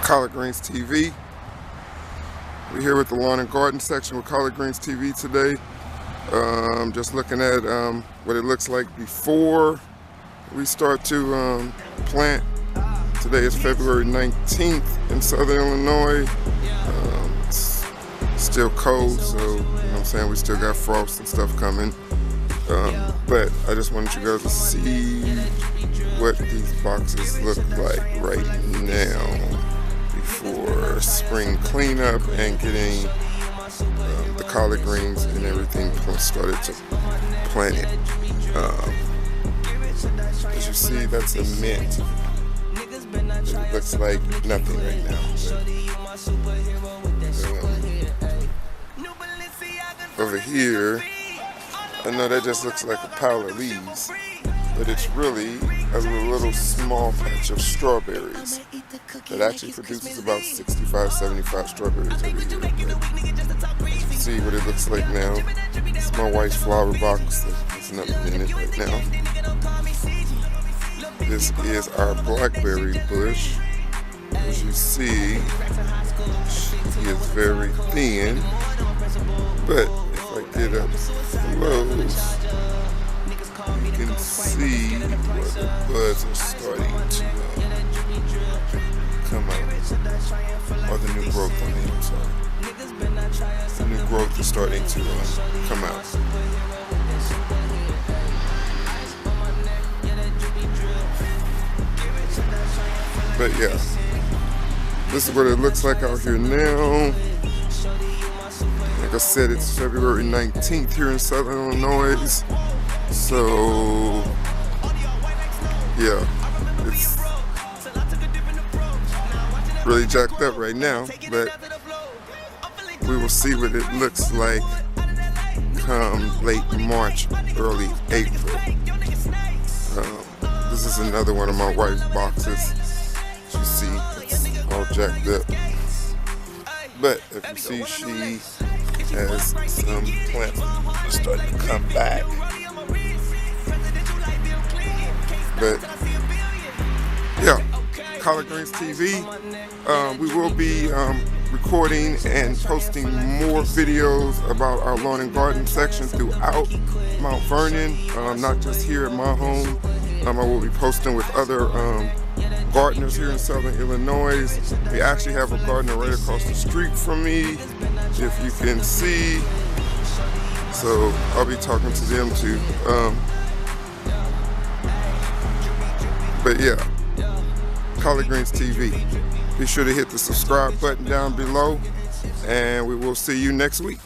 Collard Greens TV. We're here with the lawn and garden section with Collard Greens TV today. Just looking at what it looks like before we start to plant. Today is February 19th in Southern Illinois. It's still cold, so you know what I'm saying, we still got frost and stuff coming. But I just wanted you guys to see what these boxes look like right now before spring cleanup and getting the collard greens and everything started to plant it. As you see, that's a mint. It looks like nothing right now. But, over here, I know that just looks like a pile of leaves, but it's really a little small patch of strawberries that actually produces about 65, 75 strawberries every year. See what it looks like now. It's my wife's flower box. There's nothing in it right now. This is our blackberry bush. As you see, she is very thin, but if I get up close, you can see where the buds are starting to come out. Or the new growth, I'm sorry. The new growth is starting to come out. But yeah, this is what it looks like out here now. Like I said, it's February 19th here in Southern Illinois. So yeah, it's really jacked up right now, but we will see what it looks like come late March, early April. This is another one of my wife's boxes. As you see, it's all jacked up. But if you see, she has some plants starting to come back. But yeah, Collard Greens TV. We will be recording and posting more videos about our lawn and garden section throughout Mount Vernon, not just here at my home. I will be posting with other gardeners here in Southern Illinois. We actually have a gardener right across the street from me, if you can see. So I'll be talking to them too. But yeah, Collard Greens TV. Be sure to hit the subscribe button down below, and we will see you next week.